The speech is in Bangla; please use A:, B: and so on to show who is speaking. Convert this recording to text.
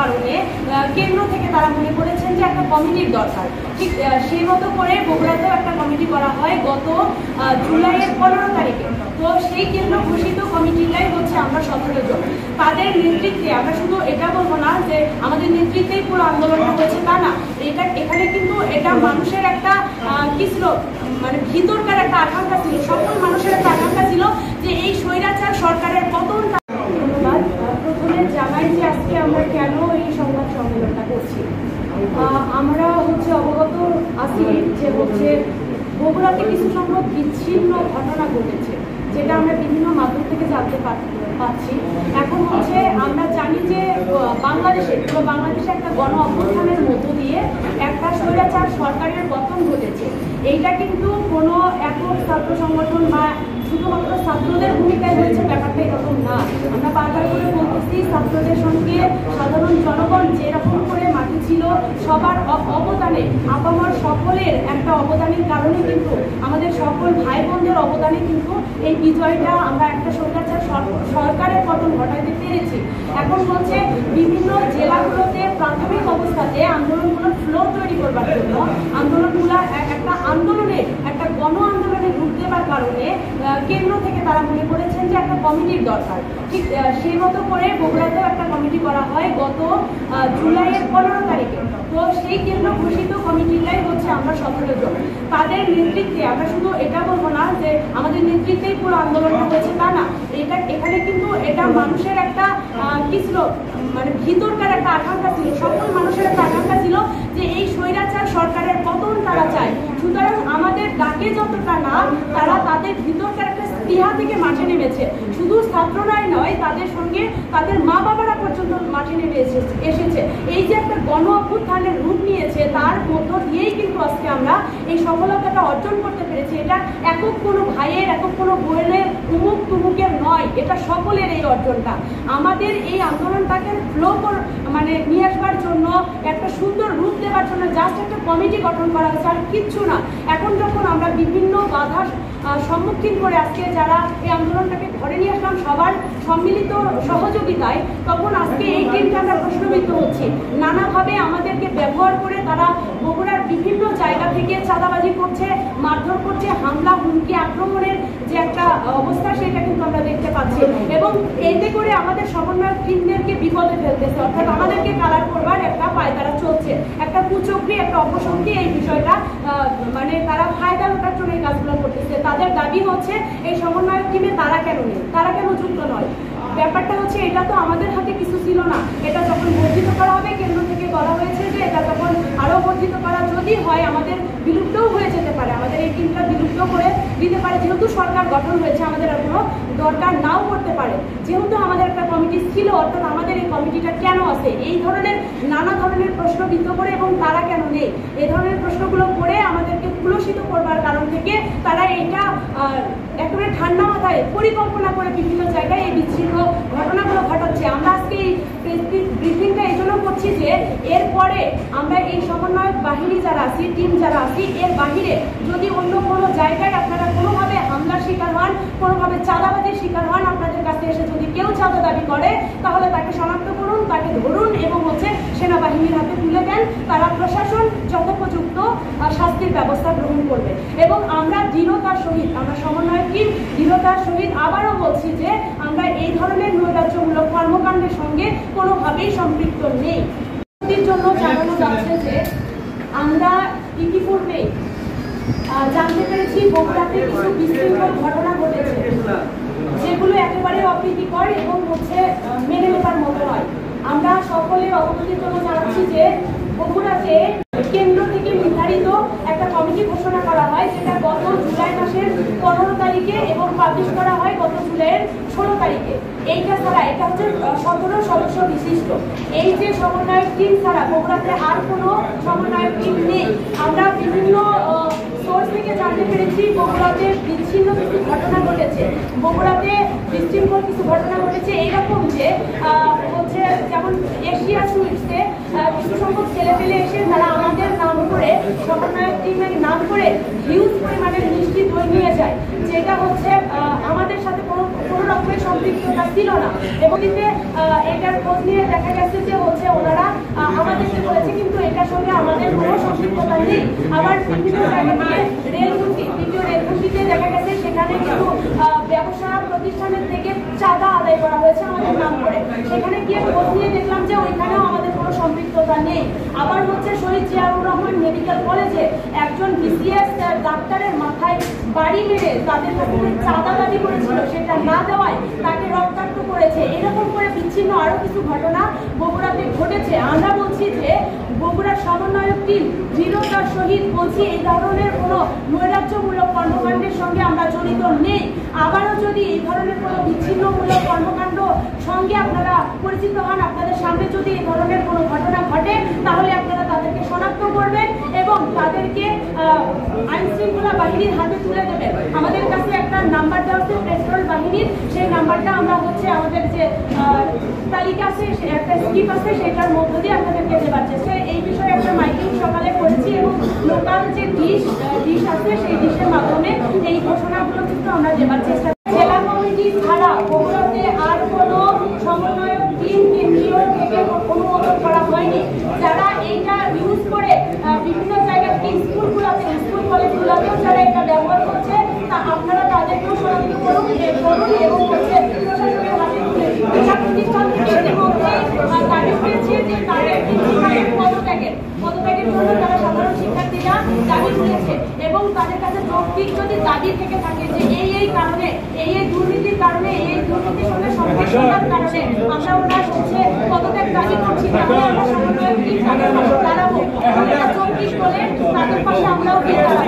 A: কারণে কেন্দ্র থেকে তারা মনে করেছেন যে একটা কমিটির দরকার। ঠিক সেই মতো করে বগুড়াতেও একটা কমিটি করা হয় গত জুলাইয়ের 15 তারিখে। তো সেই কেন্দ্র ঘোষিত কমিটিটাই হচ্ছে আমরা 17 জন। তাদের নেতৃত্বে আমরা শুধু এটা বলবো না যে আমাদের নেতৃত্বেই পুরো আন্দোলনটা হয়েছে, তা না। এখানে কিন্তু এটা মানুষের একটা কি ছিল, মানে ভিতরকার একটা আকাঙ্ক্ষা ছিল, সকল মানুষের একটা আকাঙ্ক্ষা ছিল যে এই স্বৈরাচার সরকারের পতন। ধন্যবাদ। প্রথমে জানাই যে আজকে আমরা কেন এই সংবাদ সম্মেলনটা করছি। আমরা অবগত আছি যে বগুড়াতে কিছু সংখ্যক বিচ্ছিন্ন ঘটনা ঘটেছে, যেটা আমরা বিভিন্ন মাধ্যম থেকে জানতে পাচ্ছি। এখন আমরা জানি যে বাংলাদেশে একটা গণ অভ্যুত্থানের মধ্য দিয়ে একটা স্বৈরাচার সরকারের পতন ঘটেছে। এইটা কিন্তু কোনো একক ছাত্র সংগঠন বা শুধুমাত্র ছাত্রদের ভূমিকায় হয়েছে ব্যাপারটা এরকম না। আমরা বারবার করে বলতেছি, ছাত্রদের সঙ্গে সাধারণ জনগণ যেরকম করে মাঠে ছিল, সবার অবদানে, আপামর সকলের একটা অবদানের কারণে কিন্তু আমাদের সকল ভাই বোনদের অবদানে কিন্তু এই বিজয়টা আমরা একটা স্বৈরাচার সরকারের পতন ঘটাইতে পেরেছি। এখন বিভিন্ন জেলাগুলোতে প্রাথমিক অবস্থাতে আন্দোলনগুলোর ফ্লো তৈরি করবার জন্য আন্দোলনগুলো একটা গণ আন্দোলনে রূপ দেবার কারণে কেন্দ্র থেকে তারা মনে করেছেন যে একটা কমিটির দরকার। ঠিক সেই মতো করে বগুড়াতেও একটা কমিটি করা হয় গত জুলাইয়ের 15 তারিখে। তো সেই কেন্দ্র ঘোষিত কমিটিটাই হচ্ছে আমরা 17 জন। তাদের নেতৃত্বে আমরা শুধু এটা বলবো না যে আমাদের নেতৃত্বেই পুরো আন্দোলনটা হয়েছে, তা না। এখানে কিন্তু এটা মানুষের একটা কি ছিল, মানে ভিতরকার একটা আকাঙ্ক্ষা ছিল, সকল মানুষের একটা আকাঙ্ক্ষা ছিল যে এই স্বৈরাচার সরকারের পতন তারা চায়। সুতরাং আমাদের ডাকে যতটা না, তারা তাদের ভিতরকার একটা স্পৃহা থেকে মাঠে নেমেছে। শুধু ছাত্ররাই নয়, তাদের সঙ্গে তাদের মা বাবারা পর্যন্ত মাঠে নেমে এসেছে। এই যে একটা গণ অভ্যুত্থানের রূপ নিয়েছে, তার মধ্য দিয়েই কিন্তু আজকে আমরা এই সফলতাটা অর্জন করতে পেরেছি। এটা একক কোনো ভাইয়ের, একক কোনো বোনের, উমুক তুমুকের নয়, এটা সকলের এই অর্জনটা। আমাদের এই আন্দোলনটাকে নিয়ে আসবার জন্য, একটা সুন্দর রূপ দেওয়ার জন্য জাস্ট একটা কমিটি গঠন করা হয়েছে, আর কিচ্ছু না। এখন যখন আমরা বিভিন্ন বাধার সম্মুখীন করে আজকে যারা এই আন্দোলনটাকে ধরে নিয়ে আসলাম সবার সম্মিলিত সহযোগিতায়, তখন আজকে এই টিমটা আমরা প্রশ্নবিদ্ধ হচ্ছি। নানাভাবে আমাদেরকে ব্যবহার করে তারা বগুড়ার বিভিন্ন জায়গা থেকে চাঁদাবাজি করছে, মারধর করছে, হামলা, হুমকি, আক্রমণের যে একটা অবস্থা সেটা কিন্তু আমরা দেখতে পাচ্ছি। এবং এতে করে আমাদের সমন্বয়ক টিমদেরকে বিপদে ফেলতেছে, অর্থাৎ আমাদেরকে কালার করবার একটা পায়তারা চলছে, একটা কুচক্রি, একটা অপশক্তি এই বিষয়টা তারা ফায়দা লোটার জন্য এই কাজগুলো করতেছে। তাদের দাবি এই সমন্বয়ক টিমে তারা কেন নেই, তারা কেন যুক্ত নয়। ব্যাপারটা এটা তো আমাদের হাতে কিছু ছিল না। এটা যখন বর্ধিত করা হবে, কেন্দ্র থেকে বলা হয়েছে যে এটা যখন আরো বর্ধিত করা যদি হয়, আমাদের বিলুপ্তও হয়ে যেতে পারে, আমাদের এই টিমটা বিলুপ্ত করে দিতে পারে। যেহেতু সরকার গঠন হয়েছে, আমাদের আর কোনো দরকার নাও করতে পারে। যেহেতু আমাদের একটা কমিটি ছিল, অর্থাৎ আমাদের এই কমিটিটা কেন আছে, এই ধরনের নানা ধরনের প্রশ্নবিদ্ধ করে, এবং তারা কেন নেই, এই ধরনের প্রশ্নগুলো করে আমাদেরকে কুলসিত করবার কারণ থেকে তারা এটা একেবারে ঠান্ডা মাথায় পরিকল্পনা করে বিভিন্ন জায়গায় এই বিচ্ছিন্ন ঘটনাগুলো ঘটাচ্ছে। আমরা আজকে এই ব্রিফিংটা এই জন্য করছি যে এরপরে আমরা এই সমন্বয়ক বাহিনী যারা আছি, টিম যারা আছি, এর বাহিরে যদি অন্য কোনো জায়গায় আপনারা কোনোভাবে হামলার শিকার হন, কোনোভাবে চাঁদাবাজির শিকার হন, আপনাদের কাছে এসে যদি কেউ চাঁদা দাবি করে, তাহলে তাকে শনাক্ত করুন, তাকে ধরুন এবং সেনাবাহিনীর হাতে তুলে দেন। তারা প্রশাসন যথোপযুক্ত শাস্তির ব্যবস্থা গ্রহণ করবে। এবং আমরা দৃঢ়তার সহিত, আমরা সমন্বয়ক টিম দৃঢ়তার সহিত আবারও বলছি যে আমরা এই ধরনের নৈরাজ্যমূলক কর্মকাণ্ডের সঙ্গে কোনোভাবেই সম্পৃক্ত নেই। জন্য জানানো যাচ্ছে যে আমরা ইতিপূর্বে জানতে পেরেছি বগুড়াতে কিছু বিশৃঙ্খল ঘটনা ঘটেছে, যেগুলো একেবারে অপ্রীতিকর এবং মেনে নেবার মতো নয়। আমরা সকলের অবগতির জন্য জানাচ্ছি যে বগুড়াতে কেন্দ্র থেকে নির্ধারিত একটা কমিটি ঘোষণা করা হয়, যেটা গত জুলাই মাসের 15 তারিখে এবং পাবলিশ করা হয় গত জুলাইয়ের 16 তারিখে। এইটা ছাড়া, এটা 17 সদস্য বিশিষ্ট এই যে সমন্বয়ক টিম ছাড়া বগুড়াতে আর কোনো সমন্বয়ক টিম নেই। আমরা বিভিন্ন সোর্স থেকে জানতে পেরেছি বগুড়াতে বিচ্ছিন্ন কিছু ঘটনা ঘটেছে, বগুড়াতে বিশৃঙ্খল কিছু ঘটনা ঘটেছে এইরকম যে যেমন এশিয়া সুইটসে কিছু সংখ্যক ছেলেপেলে এসে তারা আমাদের নাম করে সমন্বয়ক টিমের নাম করে হিউজ পরিমাণের মিষ্টি দই নিয়ে যায়, যেটা হচ্ছে আমাদের সাথে কোনো রকমের সম্পৃক্ততা ছিল না। এবং এটার খোঁজ নিয়ে দেখা গেছে যে হচ্ছে ওনারা আমাদেরকে বলেছে, কিন্তু এটার সঙ্গে আমাদের কোনো সম্পৃক্ততা নেই। আবার বিভিন্ন জায়গা থেকে রেলগুটি, দ্বিতীয় রেলগুটিতে দেখা গেছে সেখানে কিন্তু ব্যবসা প্রতিষ্ঠানের থেকে চাঁদা আদায় করা হয়েছে আমাদের নাম করে। সেখানে গিয়ে খোঁজ নিয়ে দেখলাম যে ওইখানেও আমাদের কোনো সম্পৃক্ততা নেই। আবার হচ্ছে শহীদ জিয়াউর রহমান মেডিকেল কলেজে একজন বিসিএস ডাক্তারের মাথায় বাড়ি মেরে তাদের কাছে চাঁদা দাবি করেছিল, সেটা না দেওয়ায় তাকে রক্তাক্ত করেছে। এরকম করে বিচ্ছিন্ন আরো কিছু ঘটনা বগুড়াতে ঘটেছে। আমরা বলছি যে বগুড়ার সমন্বয়ক টিম দৃঢ়তার সহিত বলছি এই ধরনের কোনো নৈরাজ্যমূলক কর্মকাণ্ডের সঙ্গে আমরা জড়িত নেই। আবারও যদি এই ধরনের কোনো বিচ্ছিন্নমূলক কর্মকাণ্ড সঙ্গে আপনারা পরিচিত হন, আপনাদের সামনে যদি এই ধরনের কোনো ঘটনা ঘটে, তাহলে আপনারা তাদেরকে শনাক্ত করবেন এবং তাদেরকে আইন শৃঙ্খলা বাহিনীর হাতে তুলে দেবেন। আমাদের কাছে একটা নাম্বার দেওয়া আছে পেট্রোল বাহিনীর, সেই নাম্বারটা আমরা হচ্ছে আমাদের যে তালিকা আছে, একটা স্কিপ আছে, সেটার মধ্য দিয়ে আপনাদেরকে দেওয়ার চেষ্টা। এই বিষয়ে একটা মাইকিং সকালে করেছি এবং লোকাল যে ডিশ আছে সেই ডিশের মাধ্যমে এই ঘোষণাগুলো কিন্তু আমরা দেওয়ার চেষ্টা। জেলা কমিটি ছাড়া বগুড়াতে আর কোনো সমন্বয়ক টিম কেন্দ্রীয় থেকে অনুমোদন করা হয়নি। যারা এইটা ইউজ করে বিভিন্ন জায়গায় স্কুলগুলোতে, স্কুল কলেজগুলোতেও যারা এটা ব্যবহার করছে, তা আপনারা তাদেরকেও শনাক্ত করুন এবং হচ্ছে প্রশাসনের হাতে তুলে দিন। শিক্ষা প্রতিষ্ঠান থেকে ইতিমধ্যে দাবি করেছে যে তাদের পদত্যাগের জন্য তারা সাধারণ শিক্ষার্থীরা দাবি তুলেছে এবং তাদের কাছে যৌক্তিক যদি দাবি থেকে থাকে যে এই কারণে, এই দুর্নীতির কারণে, এই দুর্নীতির সঙ্গে সম্পৃক্ততার কারণে আমরা ওনার হচ্ছে পদত্যাগ দাবি করছি, তাহলে আমরা সমন্বয়ক টিম তাদের পাশে দাঁড়াবো। যৌক্তিক বলে তাদের পাশে আমরাও দাঁড়াবো।